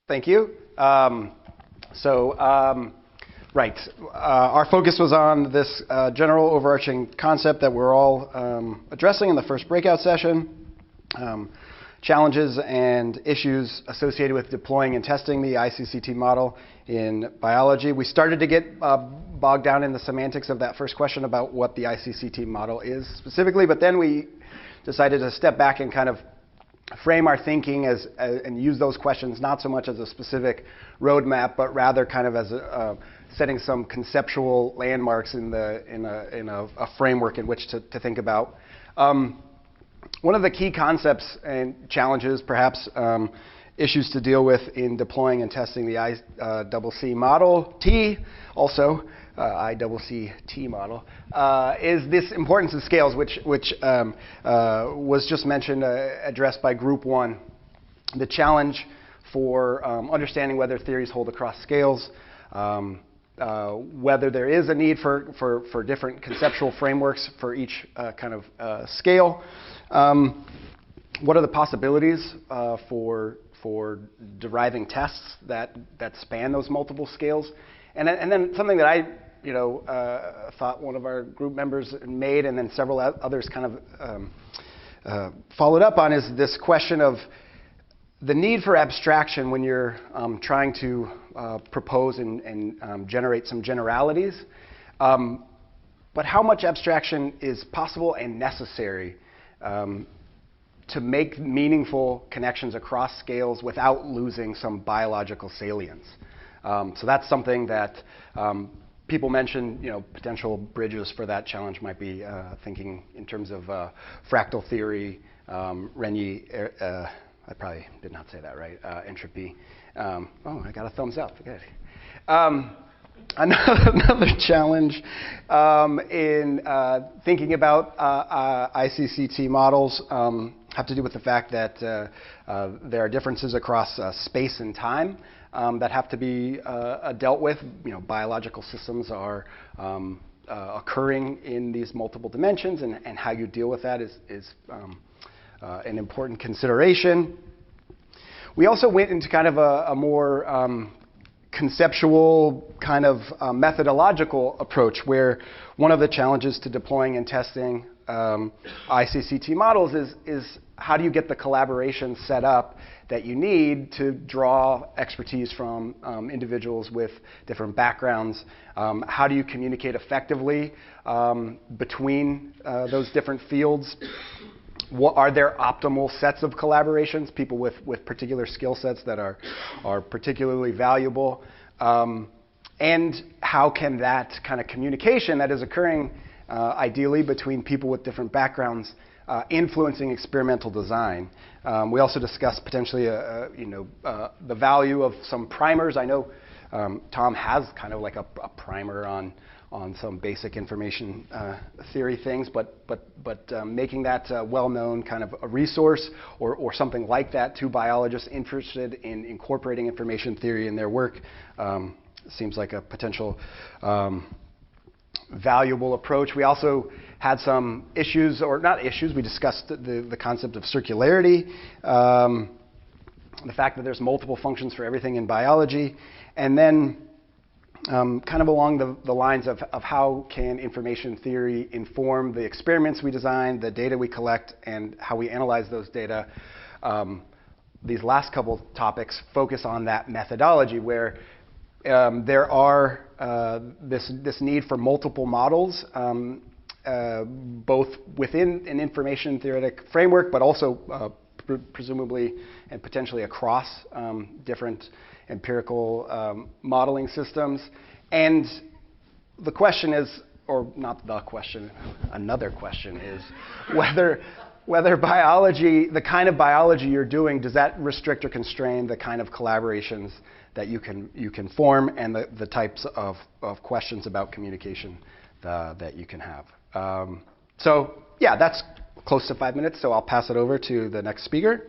Thank you. Right. Our focus was on this general overarching concept that we're all addressing in the first breakout session. Challenges and issues associated with deploying and testing the ICCT model in biology. We started to get bogged down in the semantics of that first question about what the ICCT model is specifically, but then we decided to step back and kind of frame our thinking and use those questions not so much as a specific roadmap, but rather kind of as setting some conceptual landmarks in a framework in which to think about. One of the key concepts and challenges, perhaps issues to deal with in deploying and testing the ICCT model, ICCT model, is this importance of scales, which was just mentioned, addressed by Group 1. The challenge for understanding whether theories hold across scales, whether there is a need for different conceptual frameworks for each kind of scale. What are the possibilities for deriving tests that span those multiple scales? And then something that I thought one of our group members made, and then several others kind of followed up on, is this question of the need for abstraction when you're trying to propose and generate some generalities. But how much abstraction is possible and necessary to make meaningful connections across scales without losing some biological salience? So that's something that people mention, potential bridges for that challenge might be thinking in terms of fractal theory, Renyi, I probably did not say that right, entropy. Oh, I got a thumbs up, good. Another challenge in thinking about ICCT models have to do with the fact that there are differences across space and time that have to be dealt with. Biological systems are occurring in these multiple dimensions, and how you deal with that is an important consideration. We also went into kind of a more conceptual kind of methodological approach, where one of the challenges to deploying and testing ICCT models is how do you get the collaboration set up that you need to draw expertise from individuals with different backgrounds? How do you communicate effectively between those different fields? What are there optimal sets of collaborations, people with particular skill sets that are particularly valuable? And how can that kind of communication that is occurring ideally between people with different backgrounds influencing experimental design? We also discussed potentially the value of some primers. I know Tom has kind of like a primer on some basic information theory things, but making that well-known kind of a resource or something like that to biologists interested in incorporating information theory in their work seems like a potential valuable approach. We also had some issues, or not issues, we discussed the concept of circularity, the fact that there's multiple functions for everything in biology, and then kind of along the lines of how can information theory inform the experiments we design, the data we collect, and how we analyze those data. These last couple topics focus on that methodology, where there are this need for multiple models, both within an information theoretic framework, but also presumably and potentially across different empirical modeling systems. And the question is, or not the question, another question is whether biology, the kind of biology you're doing, does that restrict or constrain the kind of collaborations that you can form, and the types of questions about communication that you can have. So yeah, that's close to 5 minutes, so I'll pass it over to the next speaker.